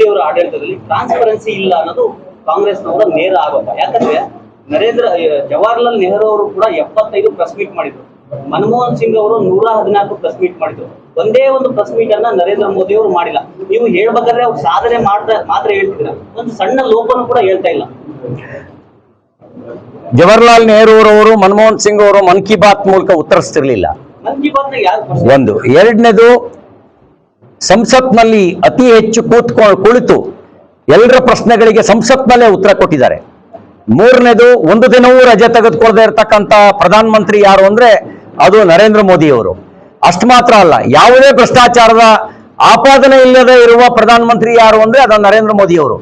ಮೋದಿ ಅವರ ಆಡಳಿತದಲ್ಲಿ ಟ್ರಾನ್ಸ್ಪರೆನ್ಸಿ ಇಲ್ಲ ಅನ್ನೋದು ಕಾಂಗ್ರೆಸ್ನವರ ನೇರ ಆರೋಪ. ಯಾಕಂದ್ರೆ ಜವಾಹರ್ಲಾಲ್ ನೆಹರು ಅವರು ಕೂಡ 75 ಪ್ರೆಸ್ ಮೀಟ್ ಮಾಡಿದ್ರು. ಮನಮೋಹನ್ ಸಿಂಗ್ ಅವರು 114 ಪ್ರೆಸ್ ಮೀಟ್ ಮಾಡಿದ್ರು. ಒಂದೇ ಒಂದು ಪ್ರೆಸ್ ಮೀಟ್ ಅನ್ನ ನರೇಂದ್ರ ಮೋದಿ ಅವರು ಮಾಡಿಲ್ಲ. ನೀವು ಹೇಳ್ಬೇಕಾದ್ರೆ ಅವ್ರು ಸಾಧನೆ ಮಾತ್ರ ಹೇಳ್ತಿದ್ರ, ಒಂದು ಸಣ್ಣ ಲೋಪನೂ ಕೂಡ ಹೇಳ್ತಾ ಇಲ್ಲ. ಜವಾಹರ್ಲಾಲ್ ನೆಹರು ಅವರು ಮನಮೋಹನ್ ಸಿಂಗ್ ಅವರು ಮನ್ ಕಿ ಬಾತ್ ಮೂಲಕ ಉತ್ತರಿಸ್ತಿರ್ಲಿಲ್ಲ. ಮನ್ ಕಿ ಬಾತ್ ಒಂದು. ಎರಡನೇದು, ಸಂಸತ್ನಲ್ಲಿ ಅತಿ ಹೆಚ್ಚು ಕುಳಿತು ಎಲ್ಲರ ಪ್ರಶ್ನೆಗಳಿಗೆ ಸಂಸತ್ನಲ್ಲೇ ಉತ್ತರ ಕೊಟ್ಟಿದ್ದಾರೆ. ಮೂರನೇದು, ಒಂದು ದಿನವೂ ರಜೆ ತೆಗೆದುಕೊಳ್ಳದೆ ಇರತಕ್ಕಂತ ಪ್ರಧಾನ ಮಂತ್ರಿ ಯಾರು ಅಂದ್ರೆ ಅದು ನರೇಂದ್ರ ಮೋದಿ ಅವರು. ಅಷ್ಟು ಮಾತ್ರ ಅಲ್ಲ, ಯಾವುದೇ ಭ್ರಷ್ಟಾಚಾರದ ಆಪಾದನೆ ಇಲ್ಲದೆ ಇರುವ ಪ್ರಧಾನ ಮಂತ್ರಿ ಯಾರು ಅಂದ್ರೆ ಅದು ನರೇಂದ್ರ ಮೋದಿ ಅವರು.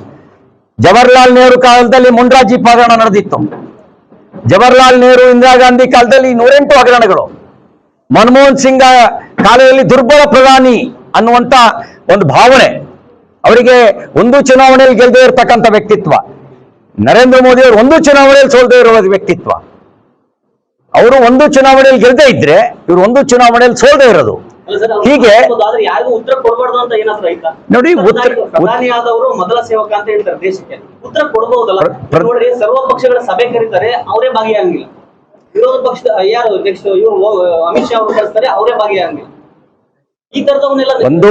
ಜವಾಹರ್ಲಾಲ್ ನೆಹರು ಕಾಲದಲ್ಲಿ ಮುಂಡ್ರಾಜಿ ಹಗರಣ ನಡೆದಿತ್ತು. ಜವಾಹರ್ಲಾಲ್ ನೆಹರು, ಇಂದಿರಾ ಗಾಂಧಿ ಕಾಲದಲ್ಲಿ 108 ಹಗರಣಗಳು. ಮನಮೋಹನ್ ಸಿಂಗ್ ಕಾಲದಲ್ಲಿ ದುರ್ಬಲ ಪ್ರಧಾನಿ ಅನ್ನುವಂತ ಒಂದು ಭಾವನೆ. ಅವರಿಗೆ ಒಂದು ಚುನಾವಣೆಯಲ್ಲಿ ಗೆಲ್ಲದೆ ಇರತಕ್ಕಂಥ ವ್ಯಕ್ತಿತ್ವ. ನರೇಂದ್ರ ಮೋದಿ ಅವರು ಒಂದು ಚುನಾವಣೆಯಲ್ಲಿ ಸೋಲ್ದೇ ಇರುವ ವ್ಯಕ್ತಿತ್ವ. ಅವರು ಒಂದು ಚುನಾವಣೆಯಲ್ಲಿ ಗೆಲ್ಲದೆ ಇದ್ರೆ ಇವರು ಒಂದು ಚುನಾವಣೆಯಲ್ಲಿ ಸೋಲ್ದೇ ಇರೋದು. ಹೀಗೆ ಉತ್ತರ ಕೊಡಬಾರ್ದು ಅಂತ ಏನಾದ್ರು ಆಯ್ತಾ? ನೋಡಿ, ಪ್ರಧಾನಿ ಆದವರು ಮೊದಲ ಸೇವಕ ಅಂತ ಹೇಳ್ತಾರೆ ದೇಶಕ್ಕೆ. ಉತ್ತರ ಕೊಡಬಹುದಲ್ಲ? ನೋಡ್ರಿ, ಸರ್ವ ಪಕ್ಷಗಳ ಸಭೆ ಕರೀತಾರೆ, ಅವರೇ ಭಾಗಿಯಾಗಿಲ್ಲ. ವಿರೋಧ ಪಕ್ಷದ ಯಾರು ನೆಕ್ಸ್ಟ್ ಇವರು ಅಮಿತ್ ಶಾ ಅವರು ಕಳಿಸ್ತಾರೆ, ಅವರೇ ಭಾಗಿಯಾಗಿಲ್ಲ. ಈ ತರದವನ್ನೆಲ್ಲ ಒಂದು,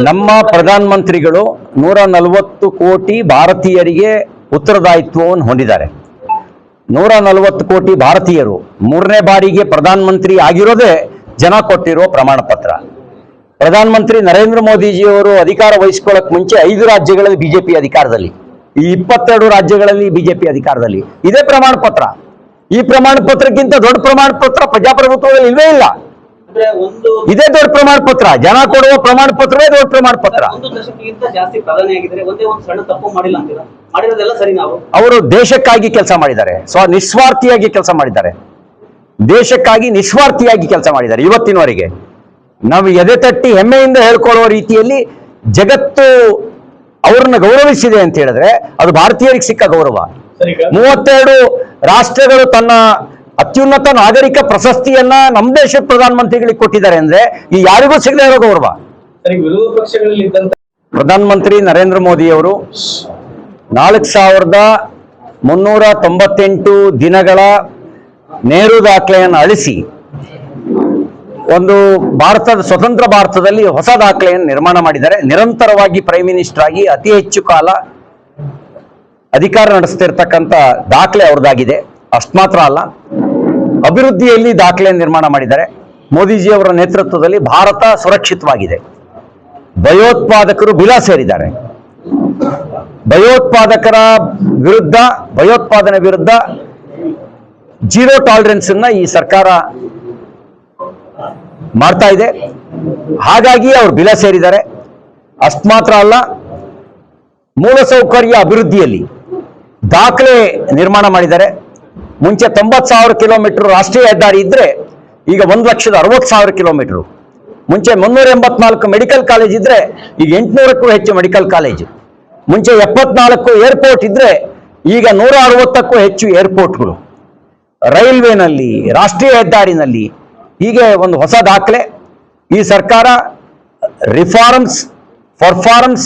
ನಮ್ಮ ಪ್ರಧಾನ ಮಂತ್ರಿಗಳು 140 ಕೋಟಿ ಭಾರತೀಯರಿಗೆ ಉತ್ತರದಾಯಿತ್ವವನ್ನು ಹೊಂದಿದ್ದಾರೆ. 140 ಕೋಟಿ ಭಾರತೀಯರು 3ನೇ ಬಾರಿಗೆ ಪ್ರಧಾನ ಮಂತ್ರಿ ಆಗಿರೋದೇ ಜನ ಕೊಟ್ಟಿರೋ ಪ್ರಮಾಣ ಪತ್ರ. ಪ್ರಧಾನ ಮಂತ್ರಿ ನರೇಂದ್ರ ಮೋದಿಜಿಯವರು ಅಧಿಕಾರ ವಹಿಸಿಕೊಳ್ಳಕ್ ಮುಂಚೆ 5 ರಾಜ್ಯಗಳಲ್ಲಿ ಬಿಜೆಪಿ ಅಧಿಕಾರದಲ್ಲಿ, ಈ 22 ರಾಜ್ಯಗಳಲ್ಲಿ ಬಿಜೆಪಿ ಅಧಿಕಾರದಲ್ಲಿ. ಇದೇ ಪ್ರಮಾಣ ಪತ್ರ. ಈ ಪ್ರಮಾಣ ಪತ್ರಕ್ಕಿಂತ ದೊಡ್ಡ ಪ್ರಮಾಣ ಪತ್ರ ಪ್ರಜಾಪ್ರಭುತ್ವದಲ್ಲಿ ಇಲ್ವೇ ಇಲ್ಲ. ಇದೇ ದೊಡ್ಡ ಪ್ರಮಾಣ ಪತ್ರ. ಜನ ಕೊಡುವ ಪ್ರಮಾಣ ಪತ್ರವೇ ದೊಡ್ಡ ಪ್ರಮಾಣ ಪತ್ರ. ಒಂದು ದಶಕಕ್ಕಿಂತ ಜಾಸ್ತಿ ಪ್ರಧಾನಿಯಾಗಿದ್ದಾರೆ, ಒಂದೇ ಒಂದು ಸಣ್ಣ ತಪ್ಪು ಮಾಡಿಲ್ಲ ಅಂತೀರಾ? ಮಾಡಿರೋದೆಲ್ಲ ಸರಿ. ಅವರು ದೇಶಕ್ಕಾಗಿ ಕೆಲಸ ಮಾಡಿದ್ದಾರೆ, ನಿಸ್ವಾರ್ಥಿಯಾಗಿ ಕೆಲಸ ಮಾಡಿದ್ದಾರೆ. ದೇಶಕ್ಕಾಗಿ ನಿಸ್ವಾರ್ಥಿಯಾಗಿ ಕೆಲಸ ಮಾಡಿದ್ದಾರೆ. ಇವತ್ತಿನವರೆಗೆ ನಾವು ಎದೆ ತಟ್ಟಿ ಹೆಮ್ಮೆಯಿಂದ ಹೇಳ್ಕೊಳ್ಳುವ ರೀತಿಯಲ್ಲಿ ಜಗತ್ತು ಅವ್ರನ್ನ ಗೌರವಿಸಿದೆ ಅಂತ ಹೇಳಿದ್ರೆ ಅದು ಭಾರತೀಯರಿಗೆ ಸಿಕ್ಕ ಗೌರವ. 32 ರಾಷ್ಟ್ರಗಳು ತನ್ನ ಅತ್ಯುನ್ನತ ನಾಗರಿಕ ಪ್ರಶಸ್ತಿಯನ್ನ ನಮ್ಮ ದೇಶದ ಪ್ರಧಾನಮಂತ್ರಿಗಳಿಗೆ ಕೊಟ್ಟಿದ್ದಾರೆ ಅಂದ್ರೆ ಈ ಯಾರಿಗೂ ಸಿಗದೇ ಇರೋ ಗೌರವ. ವಿರೋಧ ಪಕ್ಷಗಳಲ್ಲಿ ಪ್ರಧಾನಮಂತ್ರಿ ನರೇಂದ್ರ ಮೋದಿ ಅವರು 4398 ದಿನಗಳ ನೆಹರು ದಾಖಲೆಯನ್ನು ಅಳಿಸಿ ಒಂದು ಸ್ವತಂತ್ರ ಭಾರತದಲ್ಲಿ ಹೊಸ ದಾಖಲೆಯನ್ನು ನಿರ್ಮಾಣ ಮಾಡಿದ್ದಾರೆ. ನಿರಂತರವಾಗಿ ಪ್ರೈಮ್ ಮಿನಿಸ್ಟರ್ ಆಗಿ ಅತಿ ಹೆಚ್ಚು ಕಾಲ ಅಧಿಕಾರ ನಡೆಸ್ತಿರ್ತಕ್ಕಂಥ ದಾಖಲೆ ಅವ್ರದ್ದಾಗಿದೆ. ಅಷ್ಟು ಮಾತ್ರ ಅಲ್ಲ, ಅಭಿವೃದ್ಧಿಯಲ್ಲಿ ದಾಖಲೆ ನಿರ್ಮಾಣ ಮಾಡಿದ್ದಾರೆ. ಮೋದಿಜಿಯವರ ನೇತೃತ್ವದಲ್ಲಿ ಭಾರತ ಸುರಕ್ಷಿತವಾಗಿದೆ. ಭಯೋತ್ಪಾದಕರು ಬಿಲ ಸೇರಿದ್ದಾರೆ. ಭಯೋತ್ಪಾದನೆ ವಿರುದ್ಧ ಜೀರೋ ಟಾಲರೆನ್ಸ್ ಅನ್ನ ಈ ಸರ್ಕಾರ ಮಾಡ್ತಾ ಇದೆ. ಹಾಗಾಗಿ ಅವರು ಬಿಲ ಸೇರಿದ್ದಾರೆ. ಅಷ್ಟು ಮಾತ್ರ ಅಲ್ಲ, ಮೂಲಸೌಕರ್ಯ ಅಭಿವೃದ್ಧಿಯಲ್ಲಿ ದಾಖಲೆ ನಿರ್ಮಾಣ ಮಾಡಿದ್ದಾರೆ. ಮುಂಚೆ 90,000 ಕಿಲೋಮೀಟರ್ ರಾಷ್ಟ್ರೀಯ ಹೆದ್ದಾರಿ ಇದ್ರೆ ಈಗ 1,60,000 ಕಿಲೋಮೀಟರ್. ಮುಂಚೆ 384 ಮೆಡಿಕಲ್ ಕಾಲೇಜ್ ಇದ್ರೆ ಈಗ 800ಕ್ಕೂ ಹೆಚ್ಚು ಮೆಡಿಕಲ್ ಕಾಲೇಜ್. ಮುಂಚೆ 74 ಏರ್ಪೋರ್ಟ್ ಇದ್ರೆ ಈಗ 160ಕ್ಕೂ ಹೆಚ್ಚು ಏರ್ಪೋರ್ಟ್ಗಳು. ರೈಲ್ವೆನಲ್ಲಿ, ರಾಷ್ಟ್ರೀಯ ಹೆದ್ದಾರಿನಲ್ಲಿ ಹೀಗೆ ಒಂದು ಹೊಸ ದಾಖಲೆ. ಈ ಸರ್ಕಾರ ರಿಫಾರ್ಮ್ಸ್, ಪರ್ಫಾರ್ಮ್ಸ್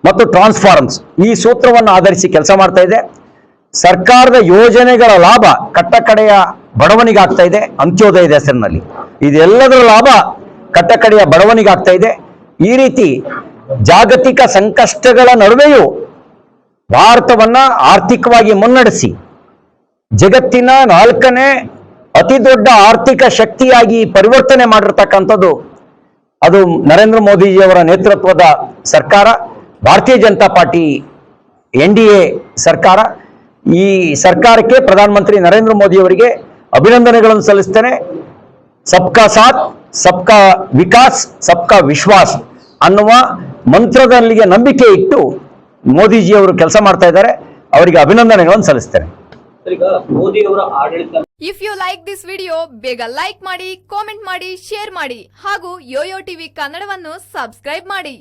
ಮತ್ತು ಟ್ರಾನ್ಸ್ಫಾರ್ಮ್ಸ್ ಈ ಸೂತ್ರವನ್ನು ಆಧರಿಸಿ ಕೆಲಸ ಮಾಡ್ತಾ ಇದೆ. ಸರ್ಕಾರದ ಯೋಜನೆಗಳ ಲಾಭ ಕಟ್ಟಕಡೆಯ ಬಡವನಿಗಾಗ್ತಾ ಇದೆ, ಅಂತ್ಯೋದಯದ ಹೆಸರಿನಲ್ಲಿ. ಇದೆಲ್ಲದರ ಲಾಭ ಕಟ್ಟಕಡೆಯ ಬಡವನಿಗಾಗ್ತಾ ಇದೆ. ಈ ರೀತಿ ಜಾಗತಿಕ ಸಂಕಷ್ಟಗಳ ನಡುವೆಯೂ ಭಾರತವನ್ನ ಆರ್ಥಿಕವಾಗಿ ಮುನ್ನಡೆಸಿ ಜಗತ್ತಿನ 4ನೇ ಅತಿ ದೊಡ್ಡ ಆರ್ಥಿಕ ಶಕ್ತಿಯಾಗಿ ಪರಿವರ್ತನೆ ಮಾಡಿರ್ತಕ್ಕಂಥದ್ದು ಅದು ನರೇಂದ್ರ ಮೋದಿಜಿಯವರ ನೇತೃತ್ವದ ಸರ್ಕಾರ, ಭಾರತೀಯ ಜನತಾ ಪಾರ್ಟಿ NDA ಸರ್ಕಾರ. ಈ ಸರ್ಕಾರಕ್ಕೆ ಪ್ರಧಾನಮಂತ್ರಿ ನರೇಂದ್ರ ಮೋದಿ ಅವರಿಗೆ ಅಭಿನಂದನೆಗಳನ್ನು ಸಲ್ಲಿಸ್ತೇನೆ. ಸಬ್ಕಾ ಸಾಥ್, ಸಬ್ಕಾ ವಿಕಾಸ್, ಸಬ್ಕಾ ವಿಶ್ವಾಸ್ ಅನ್ನುವ ಮಂತ್ರದಲ್ಲಿಗೆ ನಂಬಿಕೆ ಇಟ್ಟು ಮೋದಿಜಿಯವರು ಕೆಲಸ ಮಾಡ್ತಾ ಇದ್ದಾರೆ. ಅವರಿಗೆ ಅಭಿನಂದನೆಗಳನ್ನು ಸಲ್ಲಿಸ್ತೇನೆ. If you like this video ಬೇಗ ಲೈಕ್ ಮಾಡಿ, ಕಾಮೆಂಟ್ ಮಾಡಿ, ಶೇರ್ ಮಾಡಿ ಹಾಗೂ ಯೋಯೋ ಟಿವಿ ಕನ್ನಡವನ್ನು ಸಬ್ಸ್ಕ್ರೈಬ್ ಮಾಡಿ.